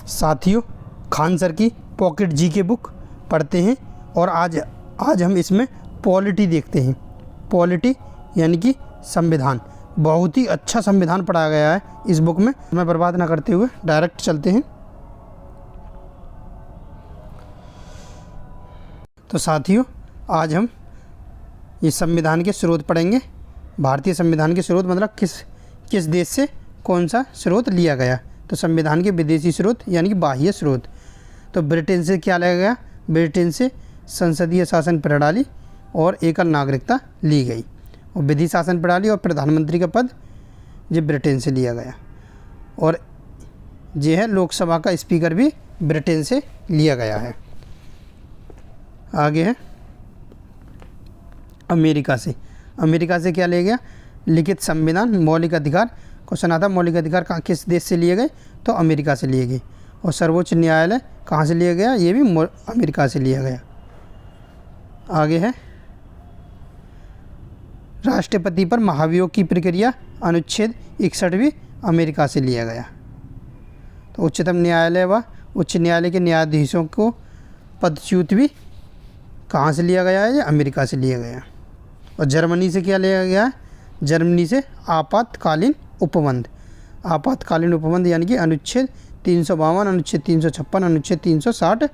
साथियों, खान सर की pocket GK book पढ़ते हैं और आज हम इसमें पॉलिटी देखते हैं। पॉलिटी यानी कि संविधान। बहुत ही अच्छा संविधान पढ़ाया गया है इस बुक में। मैं बर्बाद ना करते हुए डायरेक्ट चलते हैं। तो साथियों, आज हम ये संविधान के स्रोत पढ़ेंगे। भारतीय संविधान के स्रोत मतलब किस देश से कौन सा स्रोत लिया गया। तो संविधान के विदेशी स्रोत यानी कि बाह्य स्रोत। तो ब्रिटेन से क्या लिया गया? ब्रिटेन से संसदीय शासन प्रणाली और एकल नागरिकता ली गई। और विधि शासन प्रणाली और प्रधानमंत्री का पद ये ब्रिटेन से लिया गया। और ये है लोकसभा का स्पीकर भी ब्रिटेन से लिया गया है। आगे है अमेरिका से। अमेरिका से क्या लिया गया? लिखित संविधान, मौलिक अधिकार। क्वेश्चन आता मौलिक अधिकार कहाँ किस देश से लिए गए? तो अमेरिका से लिए गए। और सर्वोच्च न्यायालय कहाँ से लिया गया? ये भी अमेरिका से लिया गया। आगे है राष्ट्रपति पर महाभियोग की प्रक्रिया, अनुच्छेद 61 भी अमेरिका से लिया गया। तो उच्चतम न्यायालय व उच्च न्यायालय के न्यायाधीशों को पदच्युत भी कहाँ से लिया गया है? ये अमेरिका से लिया गया। और जर्मनी से क्या लिया गया है? जर्मनी से आपातकालीन उपबंध। आपातकालीन उपबंध यानी कि अनुच्छेद 352, अनुच्छेद 356, अनुच्छेद 360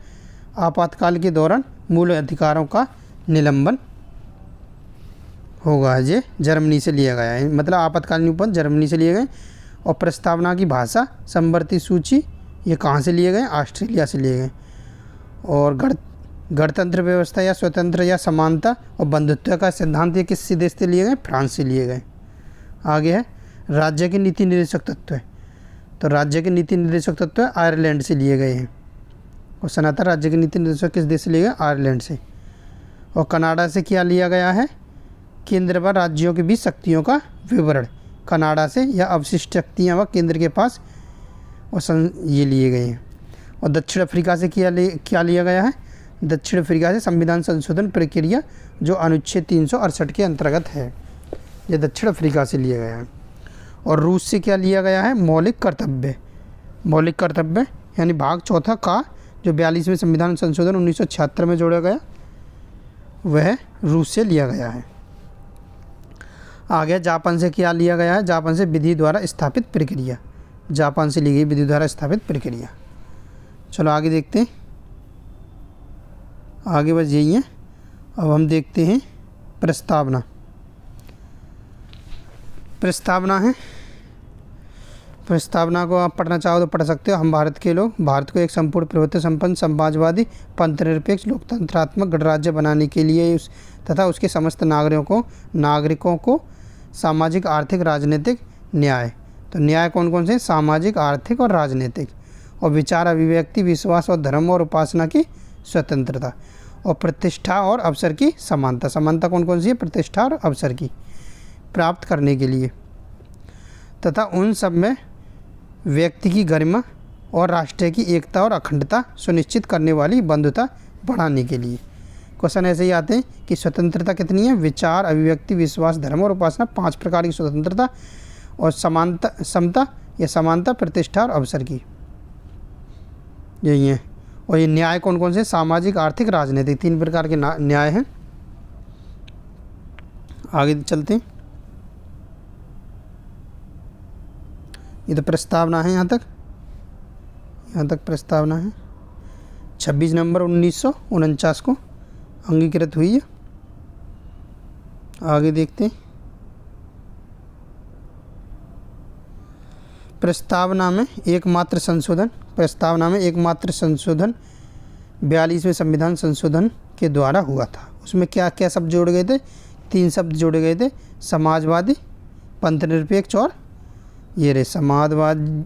आपातकाल के दौरान मूल अधिकारों का निलंबन होगा। ये जर्मनी से लिया गया है। मतलब आपातकालीन उपबंध जर्मनी से लिए गए। और प्रस्तावना की भाषा, समवर्ती सूची, ये कहाँ से लिए गए? ऑस्ट्रेलिया से लिए गए। और गणतंत्र व्यवस्था या स्वतंत्र या समानता और बंधुत्व का सिद्धांत ये किस देश से लिए गए? फ्रांस से लिए गए। आगे है राज्य के नीति निर्देशक तत्व। तो राज्य के नीति निर्देशक तत्व आयरलैंड से लिए गए हैं। क्वेश्चन आता है राज्य के नीति निर्देशक किस देश से लिए गए? आयरलैंड से। और कनाडा से क्या लिया गया है? केंद्र व राज्यों के बीच शक्तियों का विवरण। कनाडा से या अवशिष्ट शक्तियाँ व केंद्र के पास ये लिए गए हैं। और दक्षिण अफ्रीका से क्या लिया गया है? दक्षिण अफ्रीका से संविधान संशोधन प्रक्रिया जो अनुच्छेद 368 के अंतर्गत है। यह दक्षिण अफ्रीका से लिया गया है। और रूस से क्या लिया गया है? मौलिक कर्तव्य। मौलिक कर्तव्य यानी भाग चौथा का जो 42वें संविधान संशोधन 1976 में जोड़ा गया, वह रूस से लिया गया है। आगे जापान से क्या लिया गया है? जापान से विधि द्वारा स्थापित प्रक्रिया। जापान से ली गई विधि द्वारा स्थापित प्रक्रिया। चलो आगे देखते हैं। आगे बस यही है। अब हम देखते हैं प्रस्तावना। प्रस्तावना है। प्रस्तावना को आप पढ़ना चाहो तो पढ़ सकते हो। हम भारत के लोग भारत को एक संपूर्ण प्रभुत्व संपन्न समाजवादी पंथनिरपेक्ष लोकतंत्रात्मक गणराज्य बनाने के लिए तथा उसके समस्त नागरिकों को सामाजिक, आर्थिक, राजनीतिक न्याय। तो न्याय कौन कौन से? सामाजिक, आर्थिक और राजनीतिक। और विचार, अभिव्यक्ति, विश्वास और धर्म और उपासना की स्वतंत्रता। और प्रतिष्ठा और अवसर की समानता। समानता कौन कौन सी है? प्रतिष्ठा और अवसर की प्राप्त करने के लिए तथा उन सब में व्यक्ति की गरिमा और राष्ट्र की एकता और अखंडता सुनिश्चित करने वाली बंधुता बढ़ाने के लिए। क्वेश्चन ऐसे ही आते हैं कि स्वतंत्रता कितनी है? विचार, अभिव्यक्ति, विश्वास, धर्म और उपासना, 5 प्रकार की स्वतंत्रता। और समता या समानता, प्रतिष्ठा और अवसर की, यही है। और ये न्याय कौन कौन से? सामाजिक, आर्थिक, राजनीतिक, 3 प्रकार के न्याय हैं। आगे चलते हैं। ये तो प्रस्तावना है। यहाँ तक प्रस्तावना है। 26 नवंबर 1949 को अंगीकृत हुई है। आगे देखते हैं। प्रस्तावना में एकमात्र संशोधन 42वें संविधान संशोधन के द्वारा हुआ था। उसमें क्या क्या शब्द जोड़े गए थे? 3 शब्द जोड़े गए थे। समाजवादी, पंथनिरपेक्ष और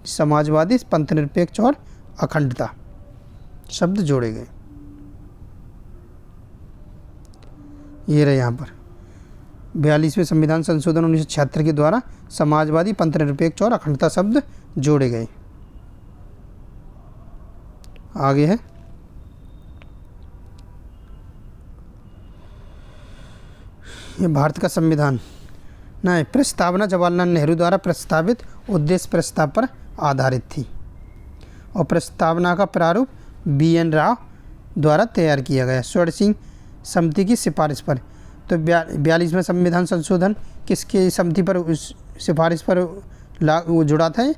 समाजवादी, पंथनिरपेक्ष और अखंडता शब्द जोड़े गए। ये रहे यहाँ पर 42वें संविधान संशोधन 1976 के द्वारा समाजवादी, पंथनिरपेक्ष और अखंडता शब्द जोड़े गए। आगे है ये भारत का संविधान। नहीं, प्रस्तावना जवाहरलाल नेहरू द्वारा प्रस्तावित उद्देश्य प्रस्ताव पर आधारित थी। और प्रस्तावना का प्रारूप BN राव द्वारा तैयार किया गया। षोडशी समिति की सिफारिश पर, तो 42वें संविधान संशोधन किसकी समिति पर, उस सिफारिश पर वो जुड़ा था?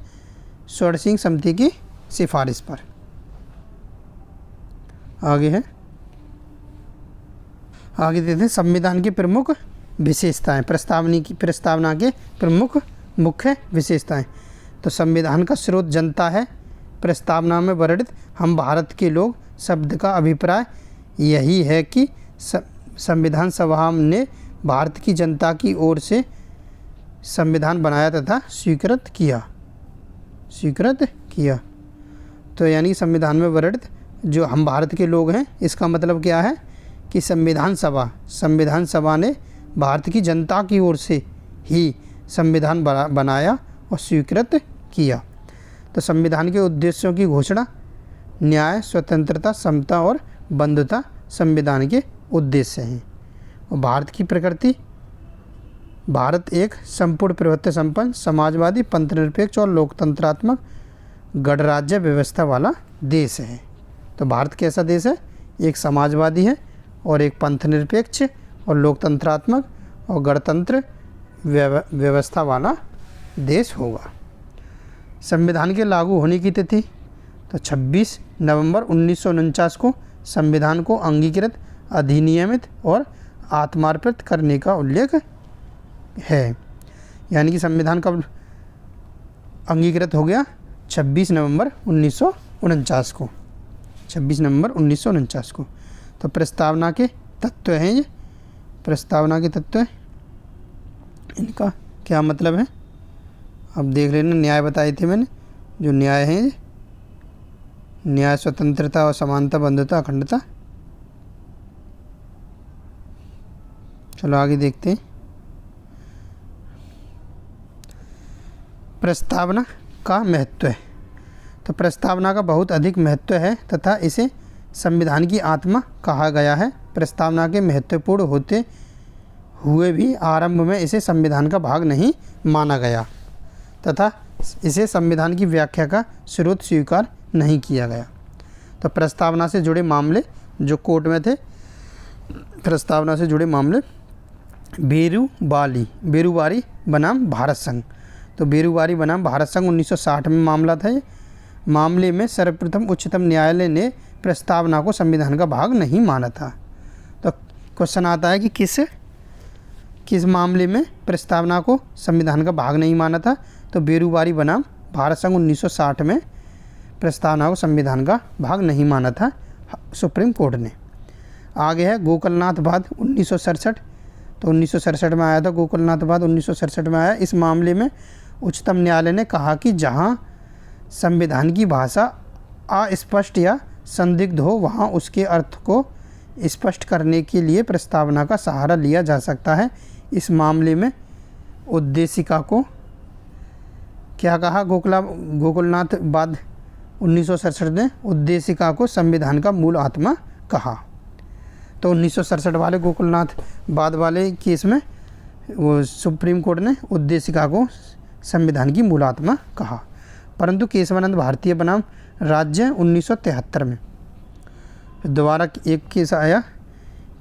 षोडशी समिति की सिफारिश पर। आगे है, आगे देखते हैं संविधान की प्रमुख विशेषताएं। प्रस्तावना के प्रमुख मुख्य विशेषताएं। तो संविधान का स्रोत जनता है। प्रस्तावना में वर्णित हम भारत के लोग शब्द का अभिप्राय यही है कि संविधान सभा ने भारत की जनता की ओर से संविधान बनाया तथा स्वीकृत किया। तो यानी संविधान में वर्णित जो हम भारत के लोग हैं, इसका मतलब क्या है कि संविधान सभा ने भारत की जनता की ओर से ही संविधान बनाया और स्वीकृत किया। तो संविधान के उद्देश्यों की घोषणा, न्याय, स्वतंत्रता, समता और बंधुता संविधान के उद्देश्य हैं। और भारत की प्रकृति, भारत एक संपूर्ण प्रभुत्व संपन्न, समाजवादी, पंथनिरपेक्ष और लोकतंत्रात्मक गणराज्य व्यवस्था वाला देश है। तो भारत कैसा देश है? एक समाजवादी है और एक पंथनिरपेक्ष और लोकतंत्रात्मक और गणतंत्र व्यवस्था वाला देश होगा। संविधान के लागू होने की तिथि, तो 26 नवंबर 1949 को संविधान को अंगीकृत, अधिनियमित और आत्मार्पित करने का उल्लेख है। यानी कि संविधान कब अंगीकृत हो गया? 26 नवंबर 1949 को। 26 नवंबर 1949 को। तो प्रस्तावना के तत्व हैं ये, प्रस्तावना के तत्व, इनका क्या मतलब है अब देख लेना। न्याय बताए थे मैंने, जो न्याय हैं, न्याय, स्वतंत्रता और समानता, बंधुता, अखंडता। चलो आगे देखते हैं। प्रस्तावना का महत्व है। तो प्रस्तावना का बहुत अधिक महत्व है तथा इसे संविधान की आत्मा कहा गया है। प्रस्तावना के महत्वपूर्ण होते हुए भी आरंभ में इसे संविधान का भाग नहीं माना गया तथा इसे संविधान की व्याख्या का स्रोत स्वीकार नहीं किया गया। तो प्रस्तावना से जुड़े मामले जो कोर्ट में थे, प्रस्तावना से जुड़े मामले, बेरूवारी बनाम भारत संघ। तो बेरूवारी बनाम भारत संघ 1960 में मामला था। ये मामले में सर्वप्रथम उच्चतम न्यायालय ने प्रस्तावना को संविधान का भाग नहीं माना था। तो क्वेश्चन आता है कि किस मामले में प्रस्तावना को संविधान का भाग नहीं माना था? तो बेरूवारी बनाम भारत संघ 1960 में प्रस्तावना को संविधान का भाग नहीं माना था सुप्रीम कोर्ट ने। आगे है गोकुलनाथ वाद 1967। तो 1967 में आया था गोकुलनाथ वाद, 1967 में आया। इस मामले में उच्चतम न्यायालय ने कहा कि जहां संविधान की भाषा अस्पष्ट या संदिग्ध हो वहां उसके अर्थ को स्पष्ट करने के लिए प्रस्तावना का सहारा लिया जा सकता है। इस मामले में उद्देशिका को क्या कहा? गोकुलनाथ वाद 1967 ने उद्देशिका को संविधान का मूल आत्मा कहा। तो 1967 वाले गोकुलनाथ वाद वाले केस में वो सुप्रीम कोर्ट ने उद्देशिका को संविधान की मूल आत्मा कहा। परंतु केशवानंद भारतीय बनाम राज्य 1973 में दोबारा एक केस आया,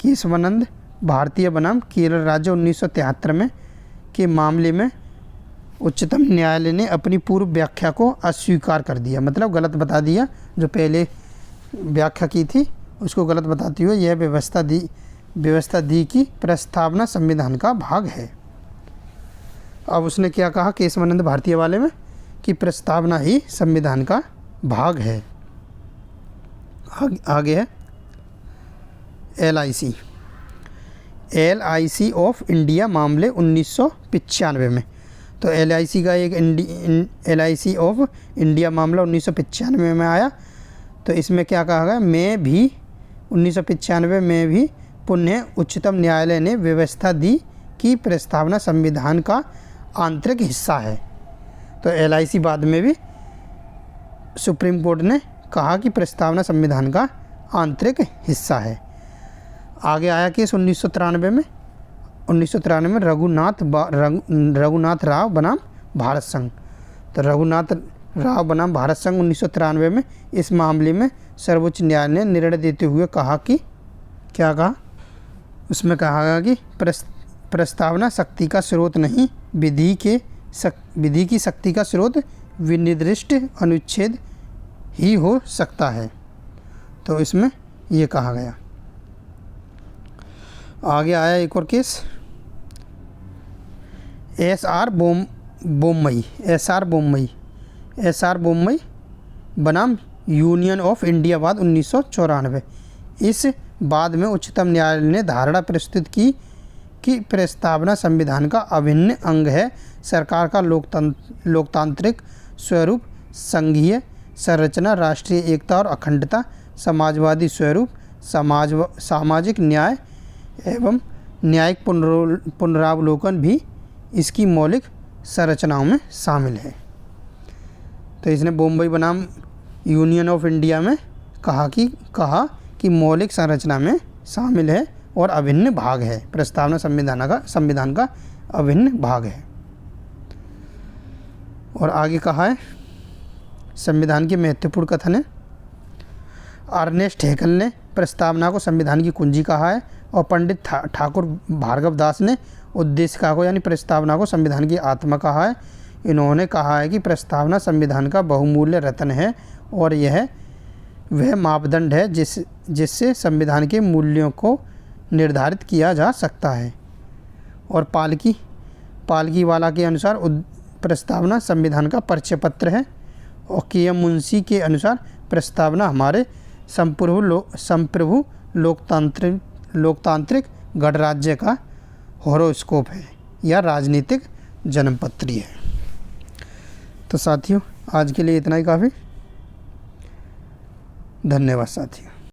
केशवानंद भारतीय बनाम केरल राज्य 1973 में के मामले में उच्चतम न्यायालय ने अपनी पूर्व व्याख्या को अस्वीकार कर दिया, मतलब गलत बता दिया। जो पहले व्याख्या की थी उसको गलत बताते हुए यह व्यवस्था दी कि प्रस्तावना संविधान का भाग है। अब उसने क्या कहा केशवानंद भारतीय वाले में कि प्रस्तावना ही संविधान का भाग है। आगे है LIC ऑफ इंडिया मामले 1995 में। तो LIC का एक LIC ऑफ इंडिया मामला 1995 में आया। तो इसमें क्या कहा गया? मैं भी 1995 में भी पुनः उच्चतम न्यायालय ने व्यवस्था दी कि प्रस्तावना संविधान का आंतरिक हिस्सा है। तो LIC बाद में भी सुप्रीम कोर्ट ने कहा कि प्रस्तावना संविधान का आंतरिक हिस्सा है। आगे आया केस 1993 में रघुनाथ राव बनाम भारत संघ। तो राव बनाम भारत संघ 1993 में इस मामले में सर्वोच्च न्यायालय ने निर्णय देते हुए कहा कि क्या कहा, उसमें कहा गया कि प्रस्तावना शक्ति का स्रोत नहीं, विधि की शक्ति का स्रोत विनिर्दिष्ट अनुच्छेद ही हो सकता है। तो इसमें ये कहा गया। आगे आया एक और केस, एस.आर. बोम्मई बनाम यूनियन ऑफ इंडिया वाद 1994। इस बाद में उच्चतम न्यायालय ने धारणा प्रस्तुत की कि प्रस्तावना संविधान का अभिन्न अंग है। सरकार का लोकतांत्रिक स्वरूप, संघीय संरचना, राष्ट्रीय एकता और अखंडता, समाजवादी स्वरूप, सामाजिक न्याय एवं न्यायिक पुनरावलोकन भी इसकी मौलिक संरचनाओं में शामिल है। तो इसने बॉम्बे बनाम यूनियन ऑफ इंडिया में कहा कि मौलिक संरचना में शामिल है और अभिन्न भाग है। प्रस्तावना संविधान का अभिन्न भाग है। और आगे कहा है, संविधान के महत्वपूर्ण कथन है। अर्नेस्ट हैकेल ने प्रस्तावना को संविधान की कुंजी कहा है और पंडित ठाकुर भार्गव दास ने उद्देशिका को यानी प्रस्तावना को संविधान की आत्मा कहा है। इन्होंने कहा है कि प्रस्तावना संविधान का बहुमूल्य रत्न है और यह वह मापदंड है जिससे संविधान के मूल्यों को निर्धारित किया जा सकता है। और पालकीवाला के अनुसार प्रस्तावना संविधान का परिचय पत्र है। और के.एम. मुंशी के अनुसार प्रस्तावना हमारे संप्रभु लोकतांत्रिक गणराज्य का हॉरोस्कोप है या राजनीतिक जन्मपत्री है। तो साथियों, आज के लिए इतना ही काफ़ी। धन्यवाद साथियों।